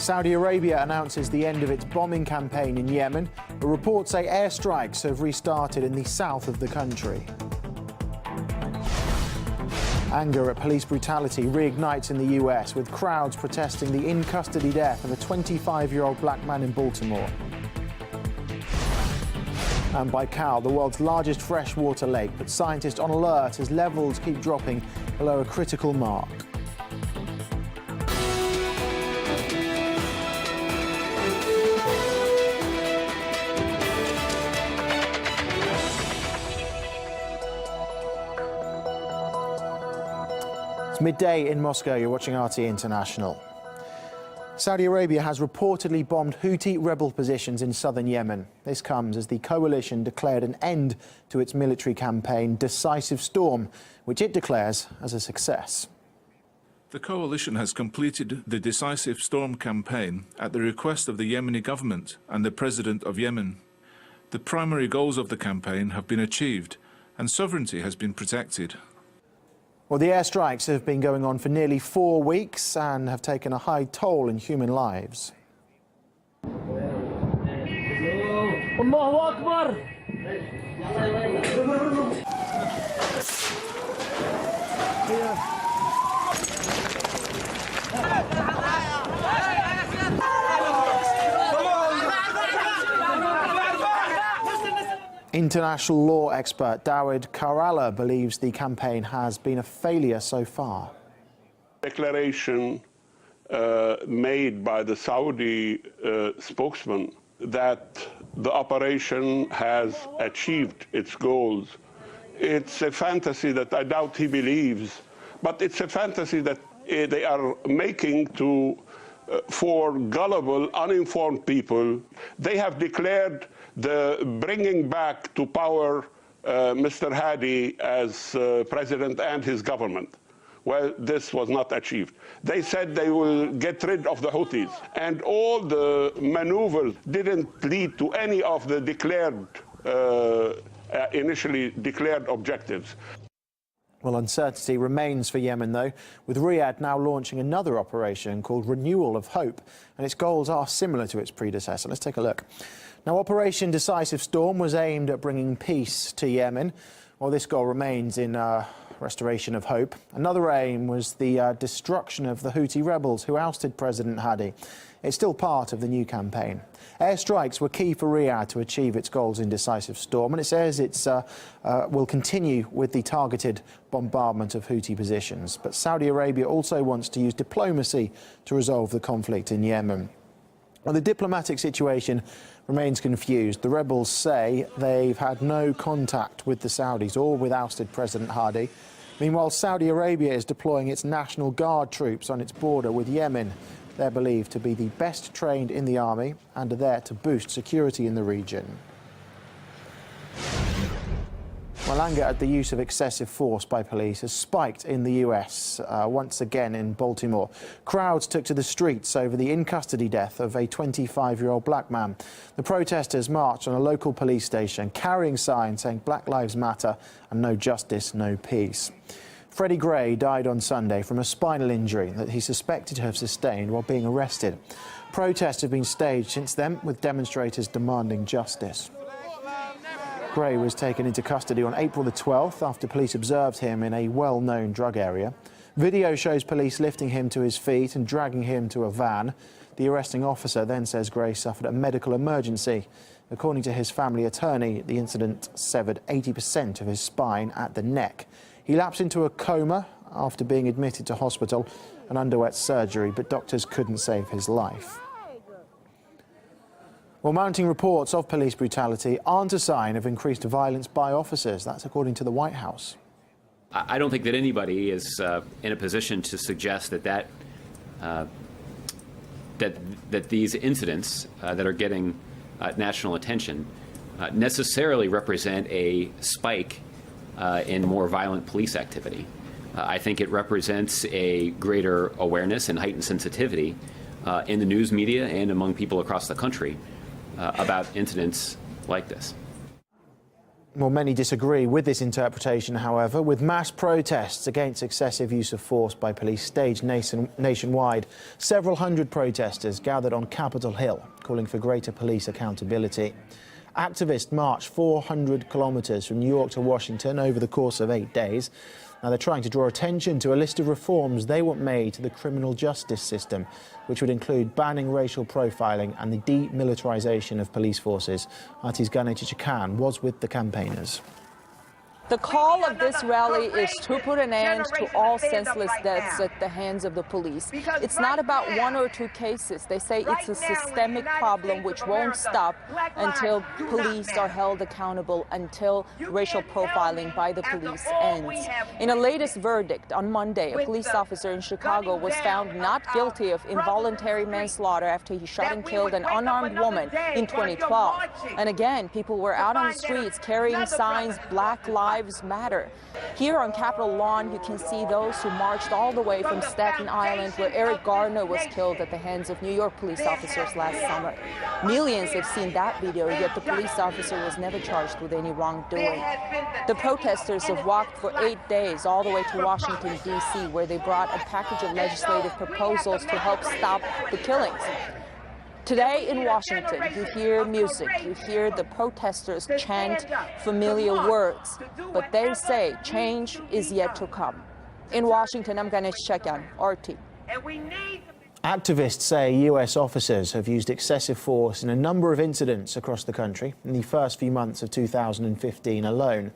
Saudi Arabia announces the end of its bombing campaign in Yemen. The reports say airstrikes have restarted in the south of the country. Anger at police brutality reignites in the US, with crowds protesting the in-custody death of a 25-year-old black man in Baltimore. And Baikal, the world's largest freshwater lake, but scientists on alert as levels keep dropping below a critical mark. Midday in Moscow, you're watching RT International. Saudi Arabia has reportedly bombed Houthi rebel positions in southern Yemen. This comes as the coalition declared an end to its military campaign, Decisive Storm, which it declares as a success. The coalition has completed the Decisive Storm campaign at the request of the Yemeni government and the President of Yemen. The primary goals of the campaign have been achieved and sovereignty has been protected. Well, the airstrikes have been going on for nearly 4 weeks and have taken a high toll in human lives. Allahu Akbar! International law expert Dawid Karala believes the campaign has been a failure so far. Declaration made by the Saudi spokesman that the operation has achieved its goals. It's a fantasy that I doubt he believes, but it's a fantasy that they are making for gullible, uninformed people. They have declared the bringing back to power Mr. Hadi as president and his government. Well, this was not achieved. They said they will get rid of the Houthis, and all the maneuvers didn't lead to any of the initially declared objectives. Well, uncertainty remains for Yemen, though, with Riyadh now launching another operation called Renewal of Hope, and its goals are similar to its predecessor. Let's take a look. Now, Operation Decisive Storm was aimed at bringing peace to Yemen, while this goal remains in restoration of hope. Another aim was the destruction of the Houthi rebels who ousted President Hadi. It's still part of the new campaign. Airstrikes were key for Riyadh to achieve its goals in Decisive Storm, and it says it will continue with the targeted bombardment of Houthi positions. But Saudi Arabia also wants to use diplomacy to resolve the conflict in Yemen. Well, the diplomatic situation remains confused. The rebels say they've had no contact with the Saudis or with ousted President Hadi. Meanwhile, Saudi Arabia is deploying its National Guard troops on its border with Yemen. They're believed to be the best trained in the army and are there to boost security in the region. Well, anger at the use of excessive force by police has spiked in the US, once again in Baltimore. Crowds took to the streets over the in-custody death of a 25-year-old black man. The protesters marched on a local police station, carrying signs saying Black Lives Matter and no justice, no peace. Freddie Gray died on Sunday from a spinal injury that he suspected to have sustained while being arrested. Protests have been staged since then, with demonstrators demanding justice. Gray was taken into custody on April the 12th after police observed him in a well-known drug area. Video shows police lifting him to his feet and dragging him to a van. The arresting officer then says Gray suffered a medical emergency. According to his family attorney, the incident severed 80% of his spine at the neck. He lapsed into a coma after being admitted to hospital and underwent surgery, but doctors couldn't save his life. Well, mounting reports of police brutality aren't a sign of increased violence by officers. That's according to the White House. I don't think that anybody is in a position to suggest that these incidents that are getting national attention necessarily represent a spike in more violent police activity. I think it represents a greater awareness and heightened sensitivity in the news media and among people across the country about incidents like this. Well, many disagree with this interpretation, however, with mass protests against excessive use of force by police staged nationwide. Several hundred protesters gathered on Capitol Hill, calling for greater police accountability. Activists marched 400 kilometres from New York to Washington over the course of 8 days. Now, they're trying to draw attention to a list of reforms they want made to the criminal justice system, which would include banning racial profiling and the demilitarisation of police forces. RT's Ganesh Chakan was with the campaigners. The call of this rally is to put an end to all senseless deaths at the hands of the police. It's not about one or two cases. They say it's a systemic problem which won't stop until police are held accountable, until racial profiling by the police ends. In a latest verdict on Monday, a police officer in Chicago was found not guilty of involuntary manslaughter after he shot and killed an unarmed woman in 2012. And again, people were out on the streets carrying signs, Black Lives Matter. Here on Capitol Lawn, you can see those who marched all the way from Staten Island, where Eric Garner was killed at the hands of New York police officers last summer. Millions have seen that video, yet the police officer was never charged with any wrongdoing. The protesters have walked for 8 days all the way to Washington, D.C., where they brought a package of legislative proposals to help stop the killings. Today in Washington, you hear music, you hear the protesters chant familiar words, but they say change is yet to come. In Washington, I'm Ganesh Chakan, RT. Activists say US officers have used excessive force in a number of incidents across the country in the first few months of 2015 alone.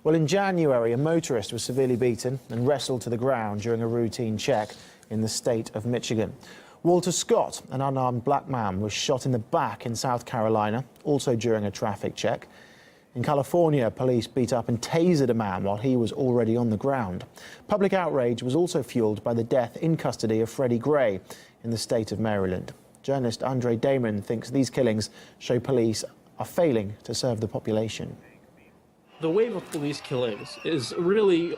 Well, in January, a motorist was severely beaten and wrestled to the ground during a routine check in the state of Michigan. Walter Scott, an unarmed black man, was shot in the back in South Carolina, also during a traffic check. In California, police beat up and tasered a man while he was already on the ground. Public outrage was also fueled by the death in custody of Freddie Gray in the state of Maryland. Journalist Andre Damon thinks these killings show police are failing to serve the population. The wave of police killings is really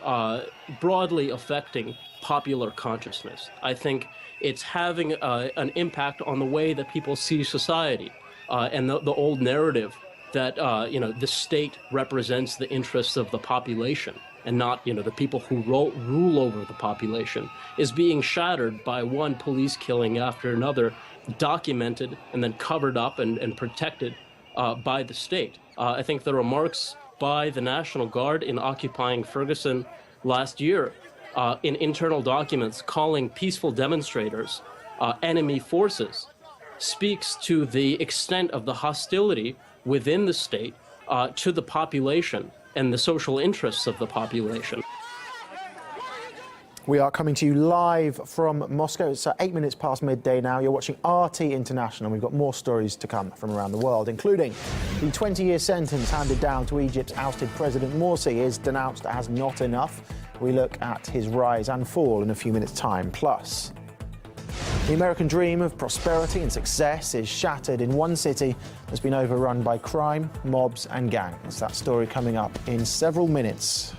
broadly affecting popular consciousness. I think it's having an impact on the way that people see society and the old narrative that the state represents the interests of the population and not the people who rule over the population is being shattered by one police killing after another, documented and then covered up and protected by the state. I think the remarks by the National Guard in occupying Ferguson last year in internal documents calling peaceful demonstrators enemy forces speaks to the extent of the hostility within the state to the population and the social interests of the population. We are coming to you live from Moscow. It's 8 minutes past midday now. You're watching RT International. We've got more stories to come from around the world, including the 20-year sentence handed down to Egypt's ousted President Morsi is denounced as not enough. We look at his rise and fall in a few minutes' time. Plus, the American dream of prosperity and success is shattered in one city that's been overrun by crime, mobs and gangs. That story coming up in several minutes.